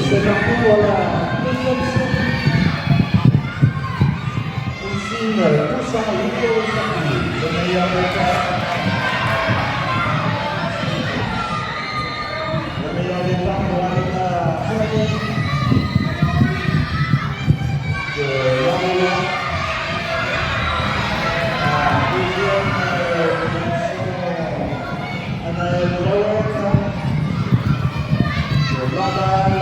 C'est parti pour la deuxième série. Ici, tous en ligne au circuit. Le meilleur départ. Le meilleur départ pour Alena Fournier de l'Arena. La deuxième position, Anaël Rowan de Barbal.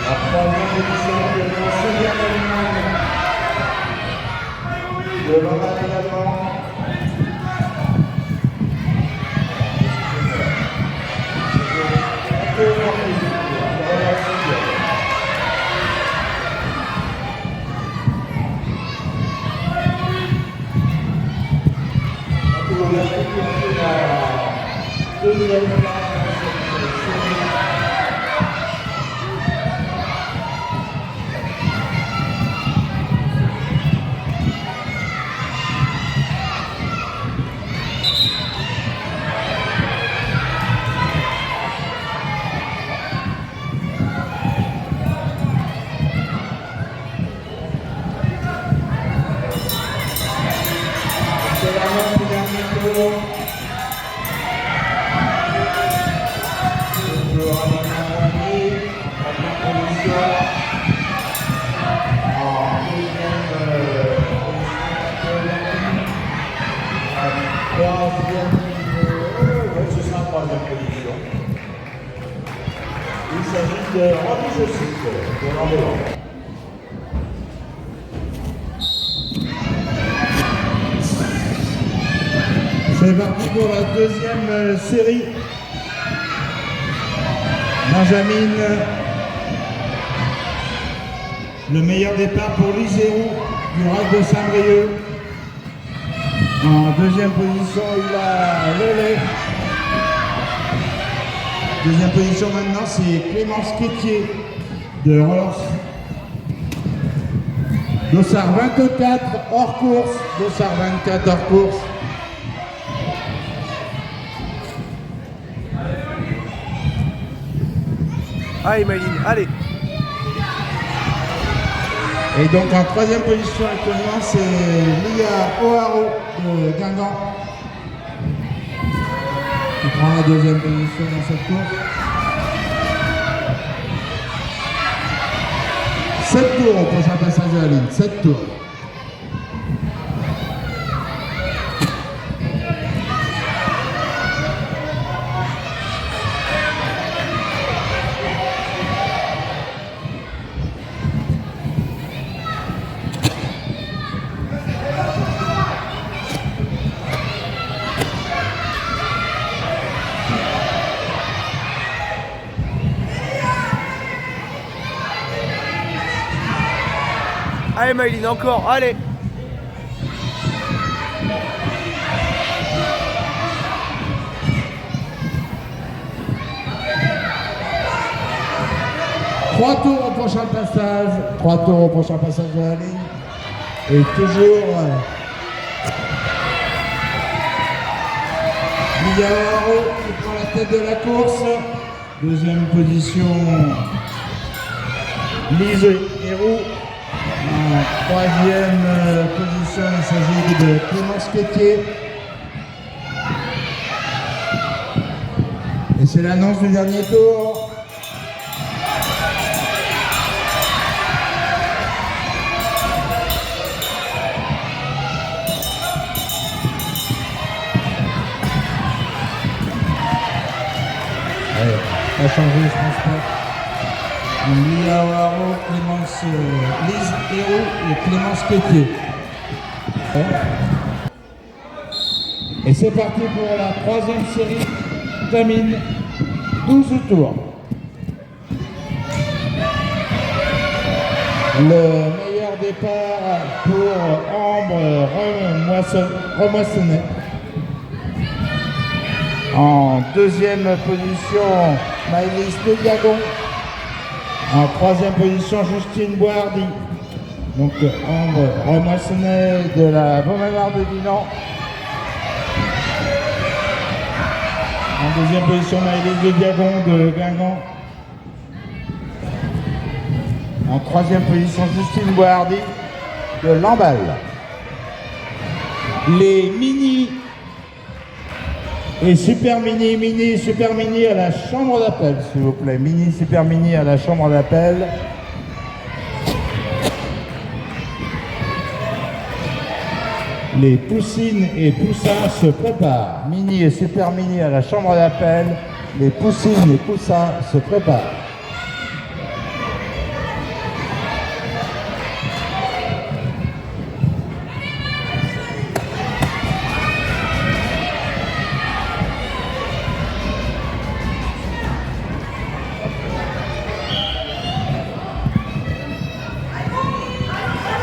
La troisième position de Sylvia Calman de Barbal également. Deuxième c'est la manche du dernier tour. Ce sera la troisième position. Il s'agit de Romy Jessic de l'Andélan. C'est parti pour la deuxième série. Benjamin, le meilleur départ pour Liséo du RAC de Saint-Brieuc. En deuxième position, il a Lelay. Deuxième position maintenant, c'est Clémence Quétier de Rollers. Dossard 24 hors course. Dossard 24 hors course. Allez Maïline, allez. Et donc en troisième position actuellement, c'est Lia O'Haro de Guingamp qui prend la deuxième position dans cette course. 7 tours au prochain passage de la ligne, 7 tours. Allez Maïline, encore, allez. Trois tours au prochain passage, 3 tours au prochain passage de la ligne. Et toujours Lia O'Haro qui prend la tête de la course. Deuxième position, Lise Héroux. En troisième position, il s'agit de Clémence Quétier. Et c'est l'annonce du dernier tour. Allez, on va changer, je pense pas. Lia O'Haro, Clémence, Lise Héroux et Clémence Quétier. Et c'est parti pour la troisième série. Termine 12 tours. Le meilleur départ pour Ambre Remoissonnet. En deuxième position, Maëlys de Diagon. En troisième position, Justine Boardy. Donc Ambre Remoissonnet de la Beaumanoir de Dinan. En deuxième position, Maëlys de Diagon de Guingamp. En troisième position, Justine Boardi de Lamballe. Les mini et super mini à la chambre d'appel, s'il vous plaît. Mini, super mini à la chambre d'appel. Les poussines et poussins se préparent. Mini et super mini à la chambre d'appel. Les poussines et poussins se préparent.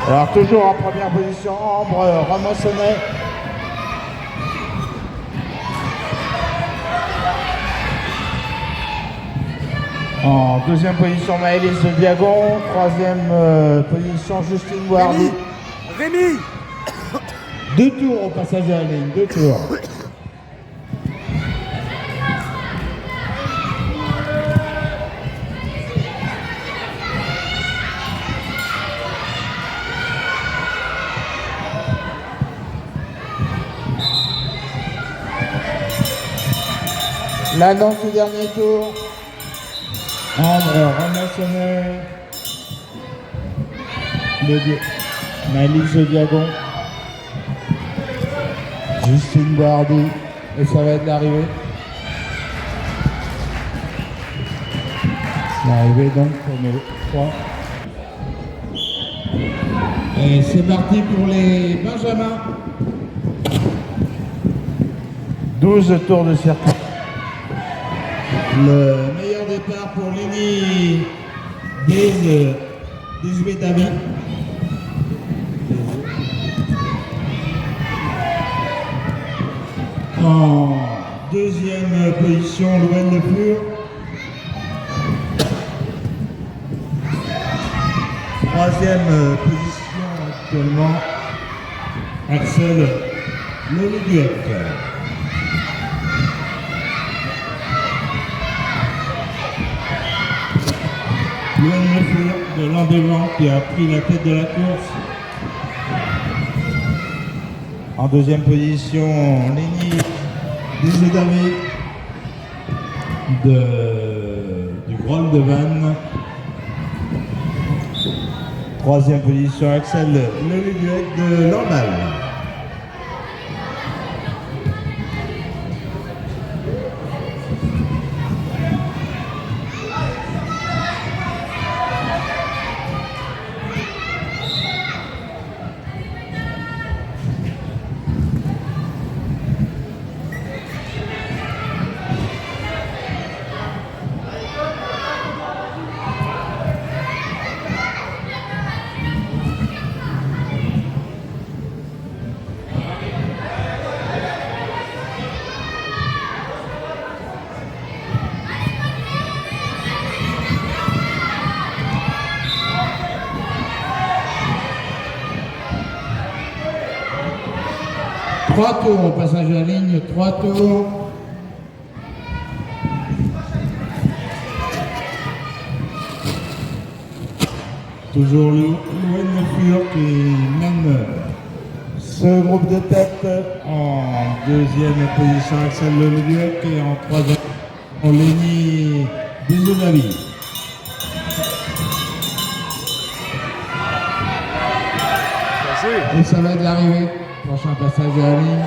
Alors toujours en première position, Ambre Ramossonnet. En deuxième position, Maëlys de Diagon. Troisième position, Justine Boardi. Rémi. 2 tours au passage à la ligne, 2 tours. L'annonce du dernier tour. Ambre Ramossonnet. Maëlys de Diagon. Justine Boardi. Et ça va être l'arrivée. L'arrivée donc pour nos 3. Et c'est parti pour les Benjamins. 12 tours de circuit. Le meilleur départ pour Lénie Desbetavi. En deuxième position, Louane Le Pur. Troisième position actuellement, Axel Leliguet. Louane Le Pur de Landevant qui a pris la tête de la course. En deuxième position, Lénie Desbetavi du Groll de Vannes. Troisième position, Axel Leliguet de Lamballe. Trois tours au passage à la ligne, 3 tours. Toujours Louane Le Pur qui mène ce groupe de tête. En deuxième position, Axel Leliguet et en troisième, Lénie Desbetavi. Et ça va être l'arrivée. Prochain passage à la ligne.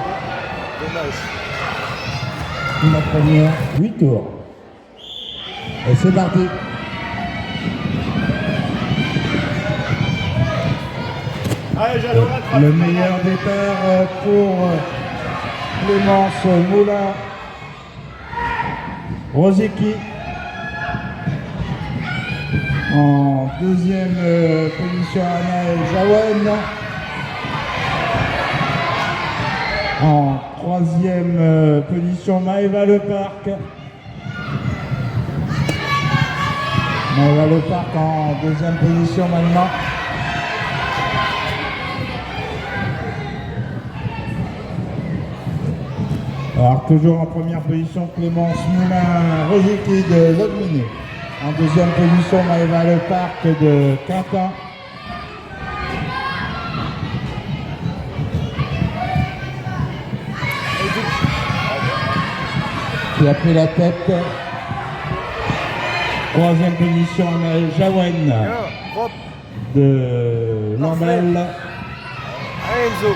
Dommage. La première, 8 tours. Et c'est parti. Allez, j'adore la trappe. Le meilleur départ pour Clémence Moulin. Rosicky. En deuxième position, Anaël Jaouen. En troisième position, Maëva Leparc. Maëva Leparc en deuxième position maintenant. Alors toujours en première position, Clémence Moulin Rosicky de Logminé. En deuxième position, Maëva Leparc de Quintin. Qui a pris la tête. Troisième position, Anaël Jaouen de Lambel. Allez Enzo.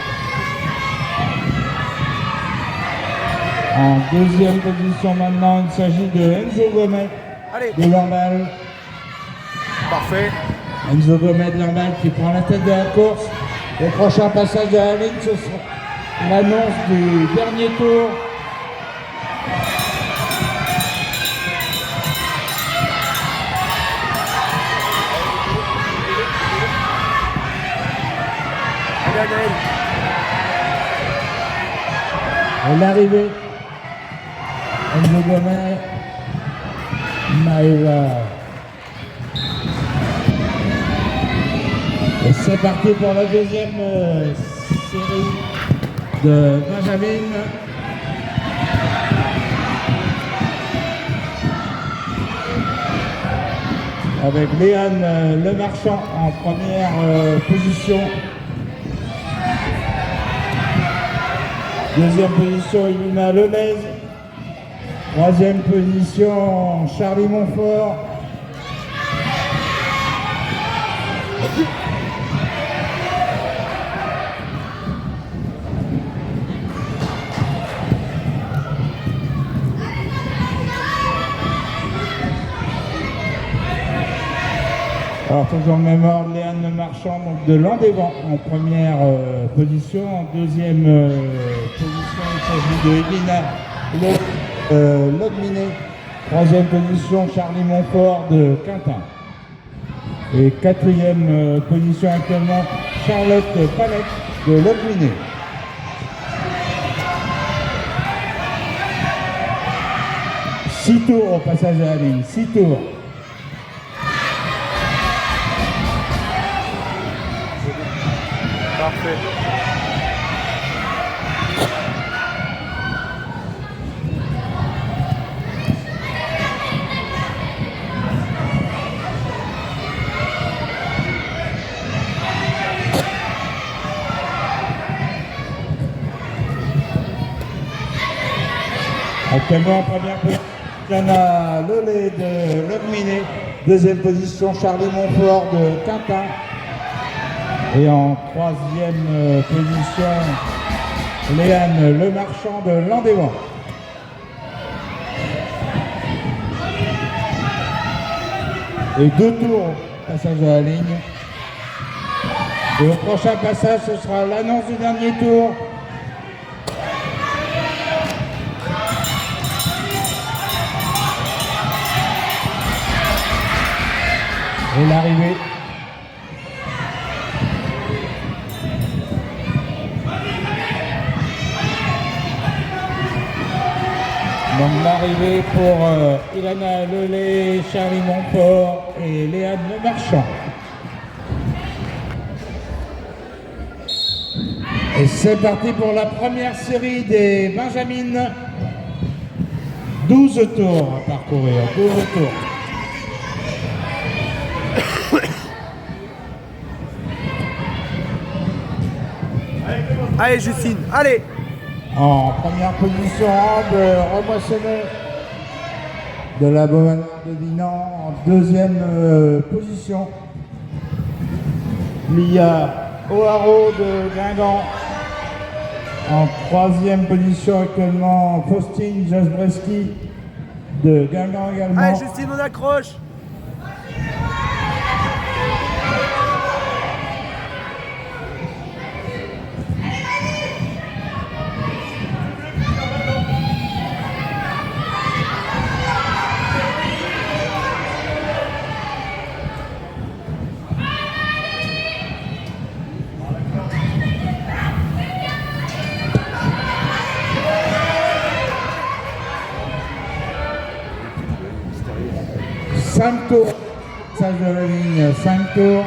En deuxième position maintenant, il s'agit de Enzo Gomet Allez. de Lambel. Parfait. Enzo Gomet de Lambel qui prend la tête de la course. Le prochain passage de la ligne, ce sera l'annonce du dernier tour. Allez Anaël. Et l'arrivée, Enzo Gomet, Maëva. Et c'est parti pour la deuxième série de Benjamin. Avec Léane Lemarchand en première position. Deuxième position, Elina Lelez. Troisième position, Charlie Montfort. Alors toujours le même ordre, Léane Lemarchand donc de Landévent en première position. En deuxième position, il s'agit de Elina Lodminé. Troisième position, Charlie Montfort de Quintin. Et quatrième position actuellement, Charlotte Palette de Lodminé. Six tours au passage de la ligne, 6 tours. Parfait. Actuellement en première position, Jana Lollet de Lodminé. Deuxième position, Charlie Montfort de Quintin. Et en troisième position, Léane Lemarchand de Landévent. Et 2 tours passage à la ligne. Et au prochain passage, ce sera l'annonce du dernier tour. Et l'arrivée. Donc l'arrivée pour Ilana Lelez, Charlie Montfort et Léane Lemarchand. Et c'est parti pour la première série des Benjamines. 12 tours à parcourir, 12 tours. Allez Justine, allez. En première position, Ambre Remoissonnet de la Beaumanoir de Dinan. En deuxième position, Lia O'Haraud de Guingamp. En troisième position actuellement, Faustine Jasbreski de Guingamp également. Allez Justine, on accroche. Cinq tours, passage de la ligne, 5 tours.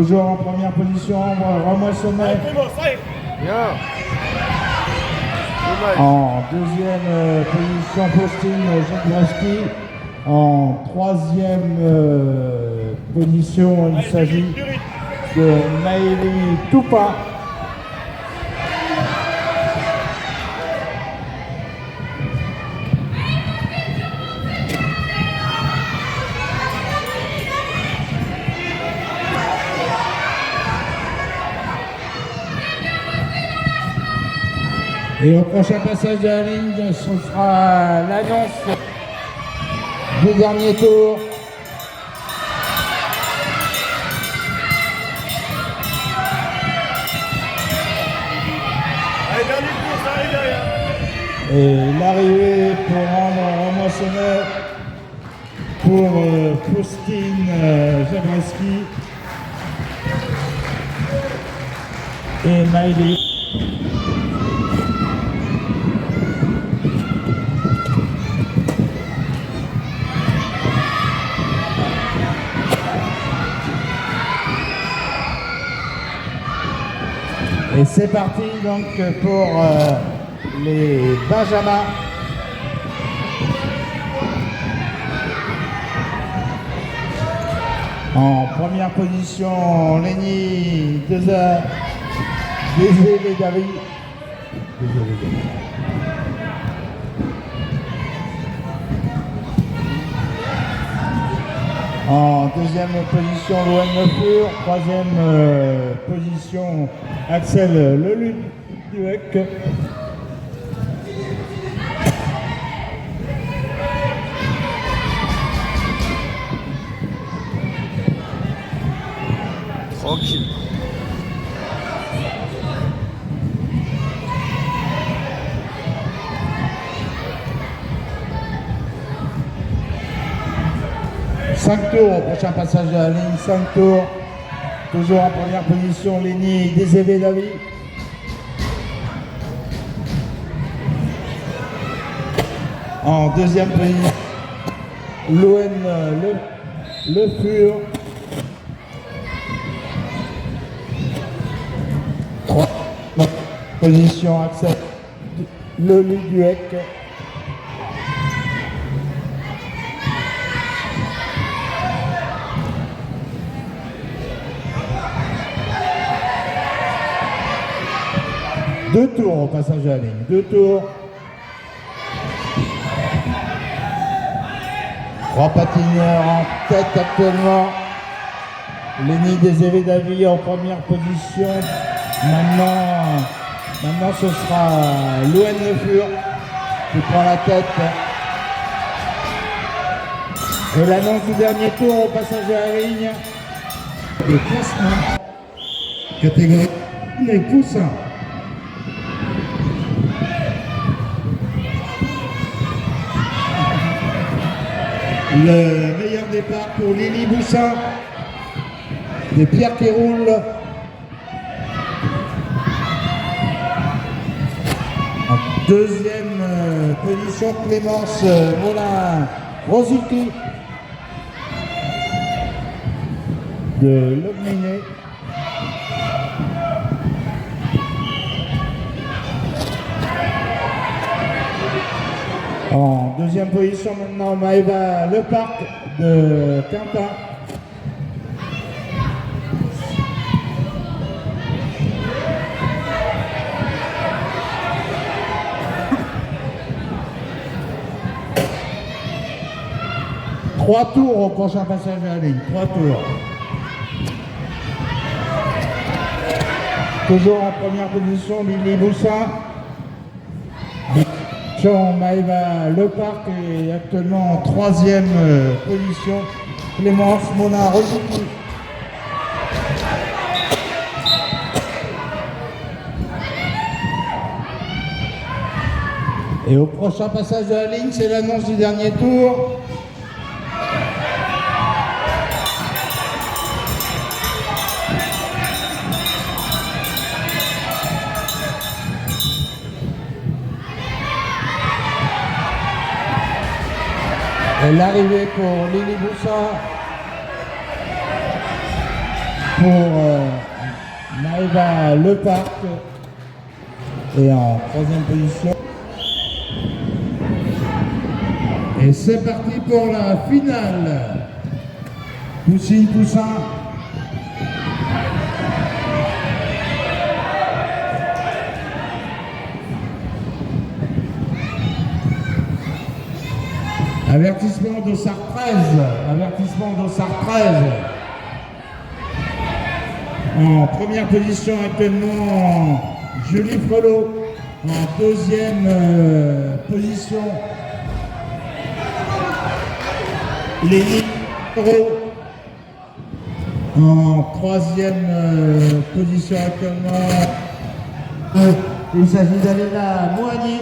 Toujours en première position, Romain Sommet. Bien. Dommage. En deuxième position, Faustine Jodorowsky. En troisième position, il s'agit de Maëlie Toupa. Et au prochain passage de la ligne, ce sera l'annonce du dernier tour. Allez, dernier tour, ça arrive derrière. Et l'arrivée pour rendre Romain Sommet pour Faustine Jodorowsky et Maëlie. Et c'est parti donc pour les Benjamins. En première position, Lénie Deza, Désolé David. En deuxième position, Loane Lefur. Troisième position, Axel Leluduec. Tranquille. Cinq tours au prochain passage de la ligne, 5 tours. Toujours en première position, Lénie Désébé David. En deuxième position, Loane Lefur. Troisième position, Axel Leluduec. Deux tours au passage de la ligne, 2 tours. 3 patineurs en tête actuellement. Lénie Désébé David en première position. Maintenant ce sera Loane Lefur qui prend la tête. Et l'annonce du dernier tour au passage de la ligne. Le classement. Catégorie les poussins. Le meilleur départ pour Lily Boussin, des pierres qui roulent. En deuxième position, Clémence Molin Rosicky de Logminé. En deuxième position maintenant, Maëva Leparc de Quintin. Trois tours au prochain passage de la ligne, 3 tours. Toujours en première position, Lily Boussin. Maëva Leparc est actuellement en troisième position. Clémence Molin Rosicky. Et au prochain passage de la ligne, c'est l'annonce du dernier tour. Et l'arrivée pour Lily Boussin. pour Maëva Leparc. Et en troisième position. Et c'est parti pour la finale. Poussine Poussin. Avertissement d'Ossard 13. Avertissement d'Ossard 13. En première position actuellement, Julie Frelot. En deuxième position, Lénie Frelot. En troisième position actuellement, il s'agit d'Alena Moigny.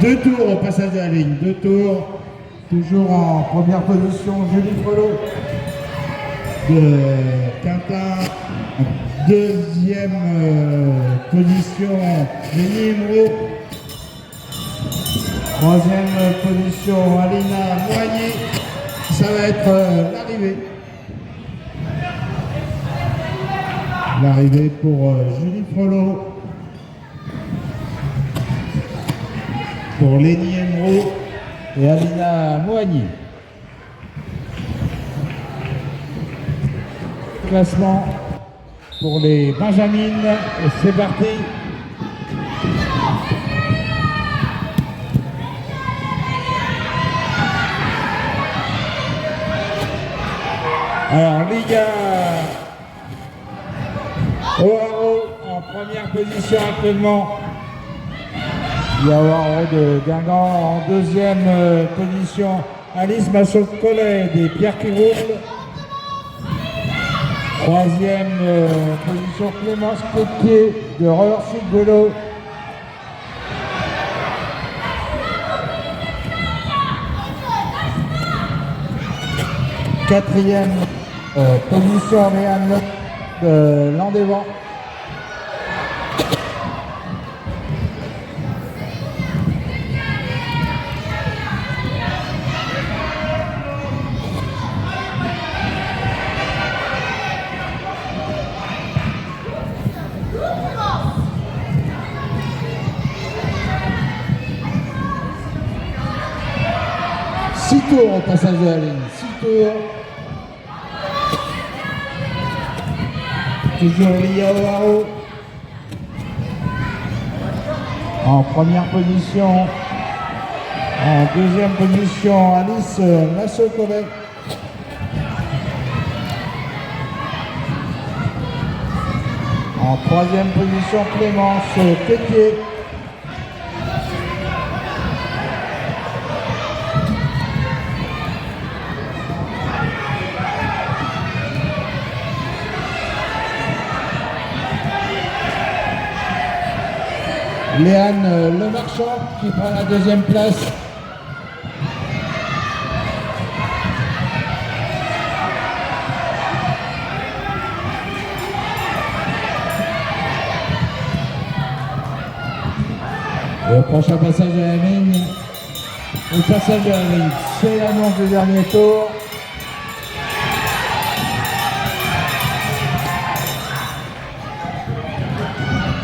Deux tours au passage de la ligne, deux tours, toujours en première position Julie Frelot de Quintin, en deuxième position Lénie Imro, troisième position Alina Moigny, ça va être l'arrivée. L'arrivée pour Julie Frelot. Pour Lénie Emro et Alina Moigny. Classement pour les Benjamines, et c'est parti. Alors Liga O'Haro en première position actuellement. Yawaro de Guingamp en deuxième position, Alice Massot-Collet des Pierres qui roulent. Troisième position, Clémence Pétier de Roller Sud Vélo. Quatrième position, Réanne de Landévent. Six tours au passage de la ligne, 6 tours. Toujours Lia O'Haro. En première position. En deuxième position, Alice Massot-Collet. En troisième position, Clémence Pétier. Léane Lemarchand qui prend la deuxième place. Le prochain passage de la ligne. Le passage de la ligne, c'est l'annonce du dernier tour.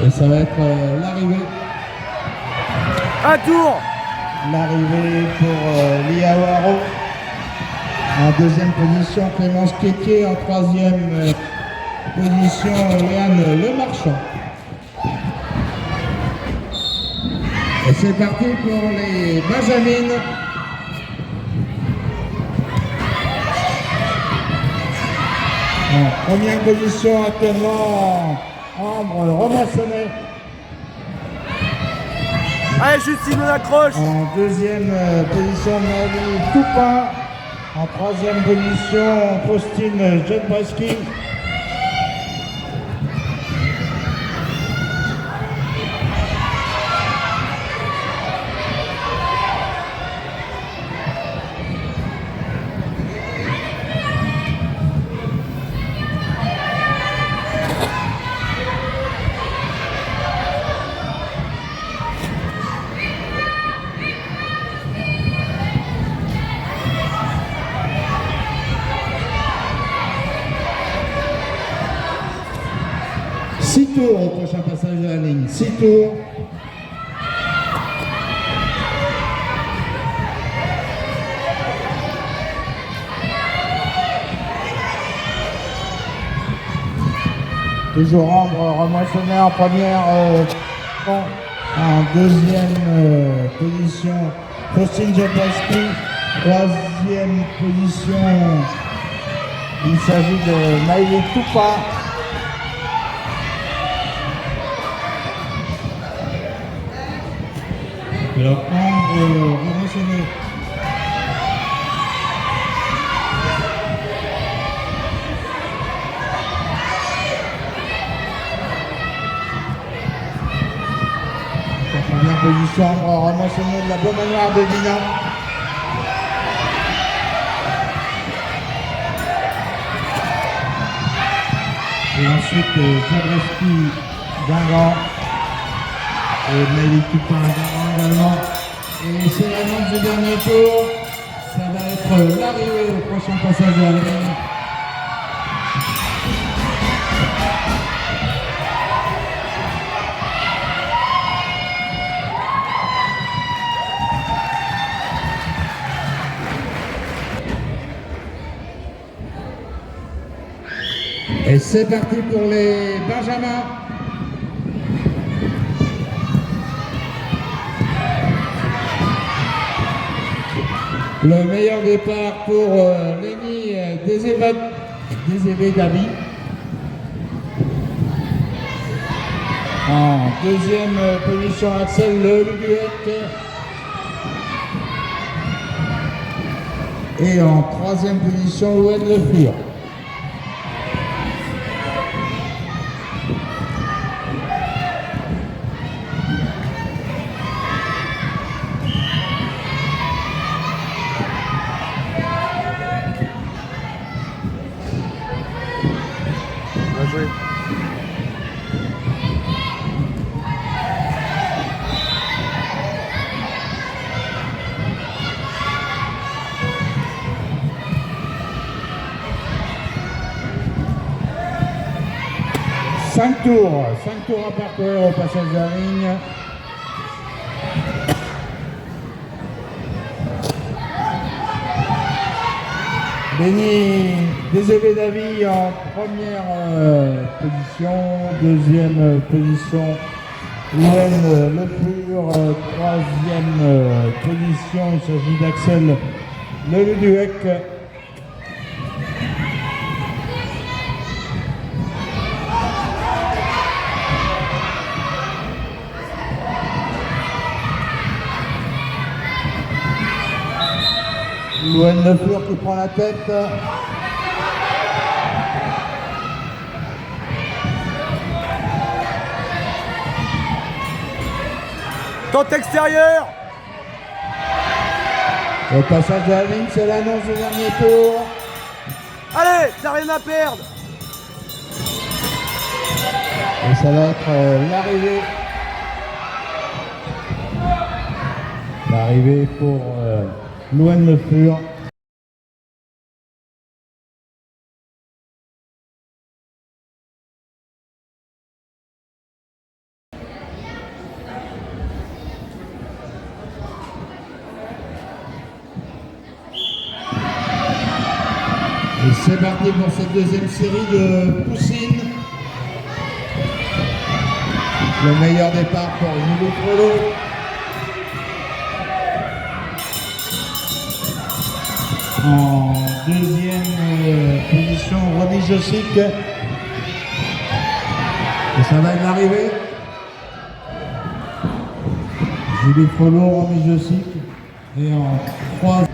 Et ça va être l'arrivée. Un tour. L'arrivée pour Lia O'Haro. En deuxième position, Clémence Pétier. En troisième position, Léane Lemarchand. Et c'est parti pour les Benjamines. En première position actuellement, Ambre Romassonnet. Allez, Justine, on accroche. En deuxième position, Maëlie Toupin. En troisième position, Faustine Jedbraski. 6 tours au prochain passage de la ligne. 6 tours. Toujours Ambre remoissonné en première, en deuxième position, Faustine Jablowski, troisième position, il s'agit de Maïli Toupa. Alors Ambre remoissonné. Première position, ramassonné de la bonne manière de Dina. Et ensuite, Jablowski, Guingamp. Et Maïli Toupa, Guingamp également. Et c'est l'annonce du dernier tour. Ça va être l'arrivée au prochain passage de la ligne. Et c'est parti pour les Benjamins. Le meilleur départ pour Léni Désébé-Davy. En deuxième position, Axel Leluguec. Et en troisième position, Louane Le Fur. Bien joué. Cinq tours à parcourir au passage de la ligne. Léni Désébé-Davy en première position, deuxième position Louane Le Fur, troisième position, il s'agit d'Axel Leluguec. Louane Le Fur qui prend la tête. Tente extérieur. Au passage de la ligne, c'est l'annonce du dernier tour. Allez, t'as rien à perdre. Et ça va être l'arrivée. L'arrivée pour Louane Le Fur. Et c'est parti pour cette deuxième série de poussines. Le meilleur départ pour Julie Frelot. En deuxième position, Ronnie Josic. Et ça va être l'arrivée. Julie Frelot, Ronnie Josic. Et en troisième.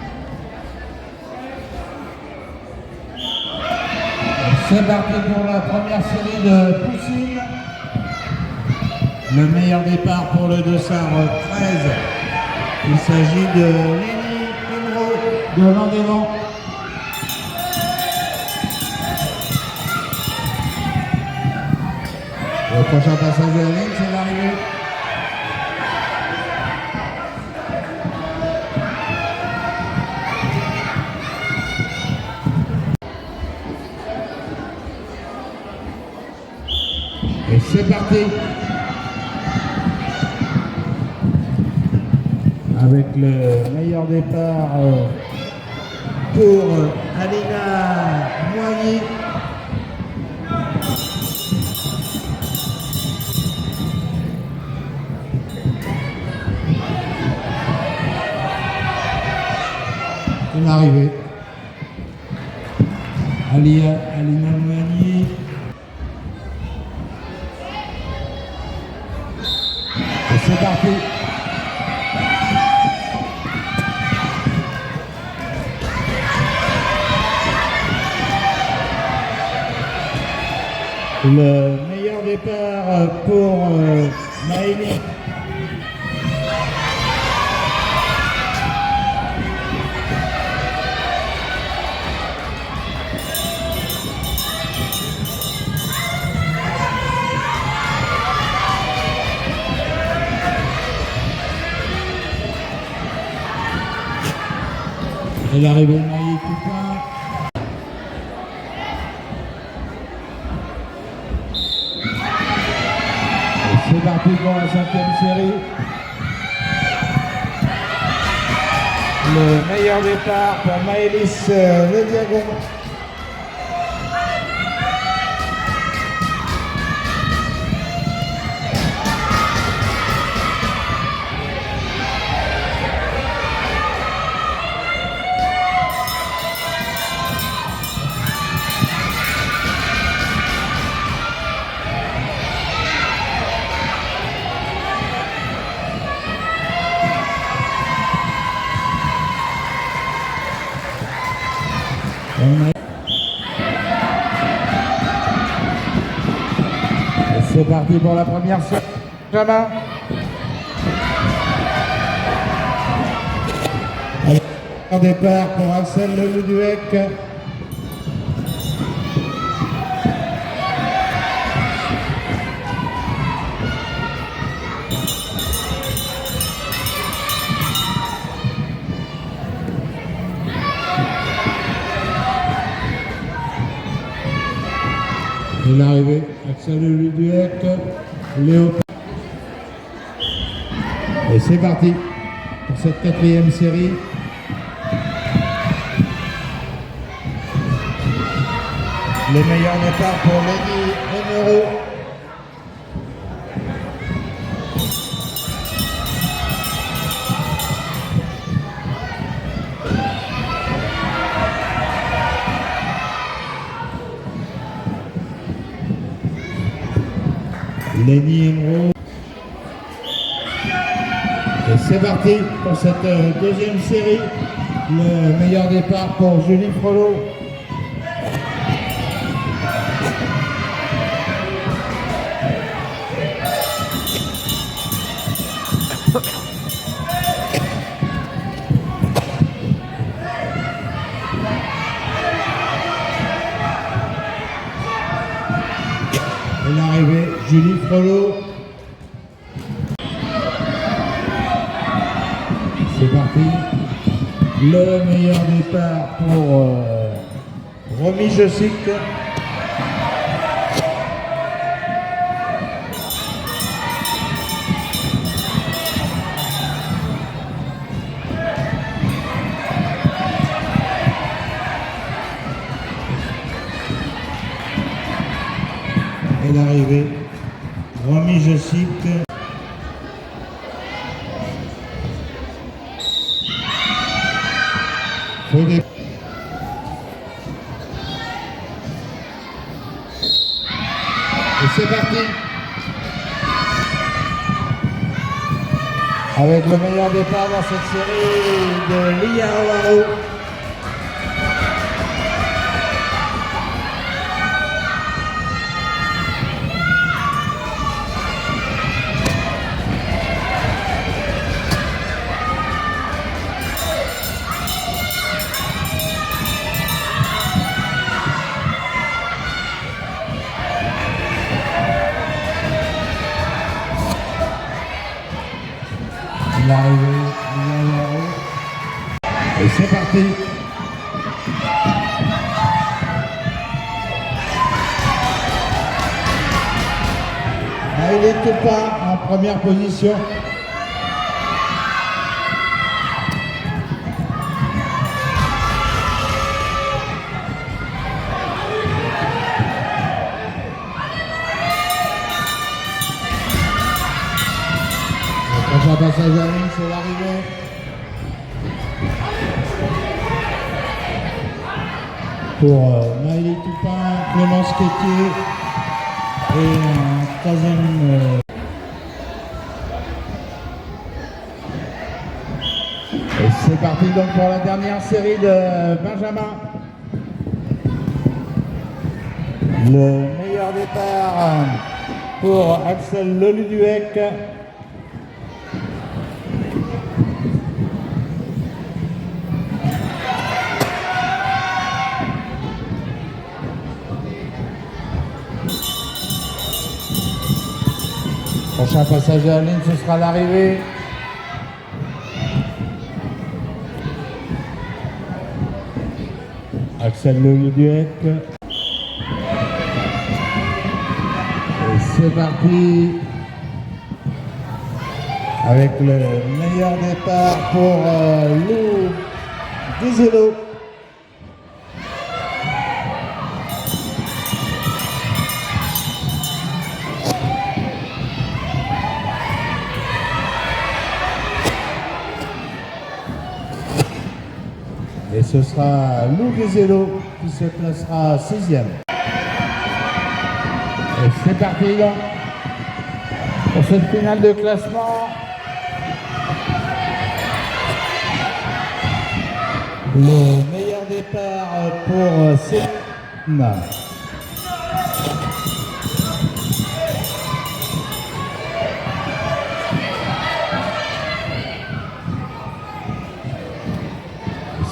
C'est parti pour la première série de poussines. Le meilleur départ pour le dossard 13. Il s'agit de Léni Pinro de Landévent. Le prochain passage de la ligne, c'est l'arrivée. Et c'est parti. Avec le meilleur départ pour Alina Moigny. Une arrivée. Alina Moigny. Et c'est parti. Le meilleur départ pour Maëlie. Et l'arrivée de Maëlie Toupin. C'est parti pour la 5e série. Le meilleur départ pour Maëlys Le Diagon. C'est parti pour la première série. Benjamin. Au départ pour Axel Le Luduec. Et l'arrivée, Axel Le Luduec, Léo. Et c'est parti pour cette 4e série. Le meilleur départ pour Lenny Emero. Lenny Emero. Et c'est parti pour cette 2e série. Le meilleur départ pour Julie Frollo. Et l'arrivée, Julie Frollo. C'est parti. Le meilleur départ pour Romy Josic. Et l'arrivée, Romy Josic. Et c'est parti. Avec le meilleur départ dans cette série de Lia Waro. L'arrivée, et c'est parti. Maëlys Toupin en première position. Le prochain passage à ligne, c'est l'arrivée. Pour Maëlys Toupin, Clémence Quétier et un troisième. Et c'est parti donc pour la dernière série de Benjamin. Le meilleur départ pour Axel Leluduec. Prochain passager à la ligne, ce sera l'arrivée. Axel Leluduec. Et c'est parti avec le meilleur départ pour Lou Guizello. Et ce sera Lou Guizello qui se placera 6e. Et c'est parti donc pour cette finale de classement. Le meilleur départ pour Céline.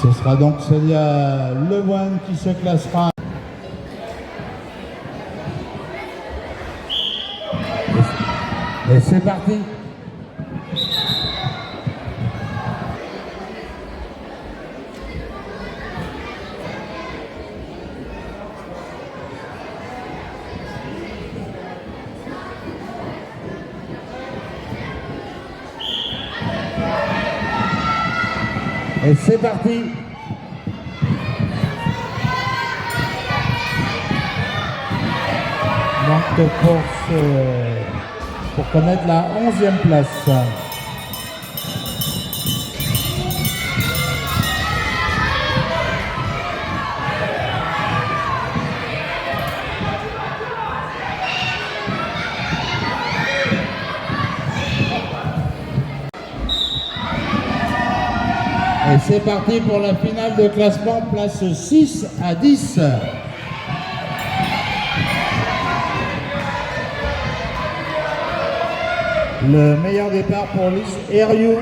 Ce sera donc Célia Lemoine qui se classera. Et c'est parti. Et c'est parti. Donc pour connaître la 11e place. Et c'est parti pour la finale de classement, place 6 à 10. Le meilleur départ pour Lise Herriou.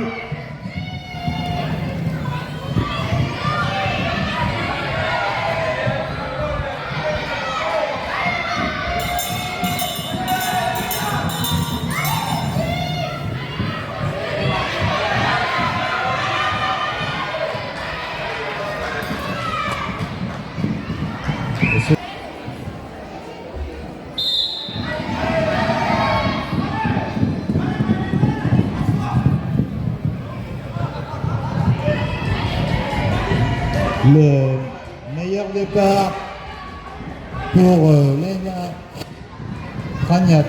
Le meilleur départ pour Léna Tragnat.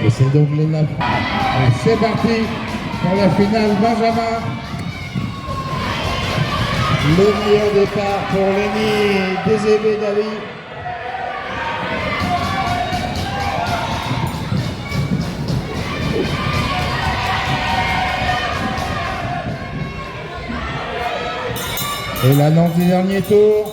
Et c'est donc Léna. Et c'est parti pour la finale Benjamin. Le meilleur départ pour Lénie Désébé-David. Et l'annonce du dernier tour.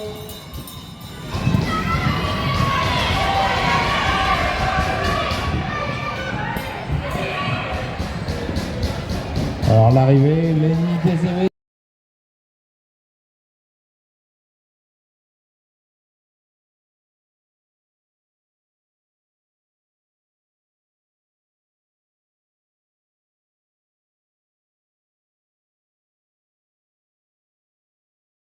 Alors l'arrivée, Lénie Désiré.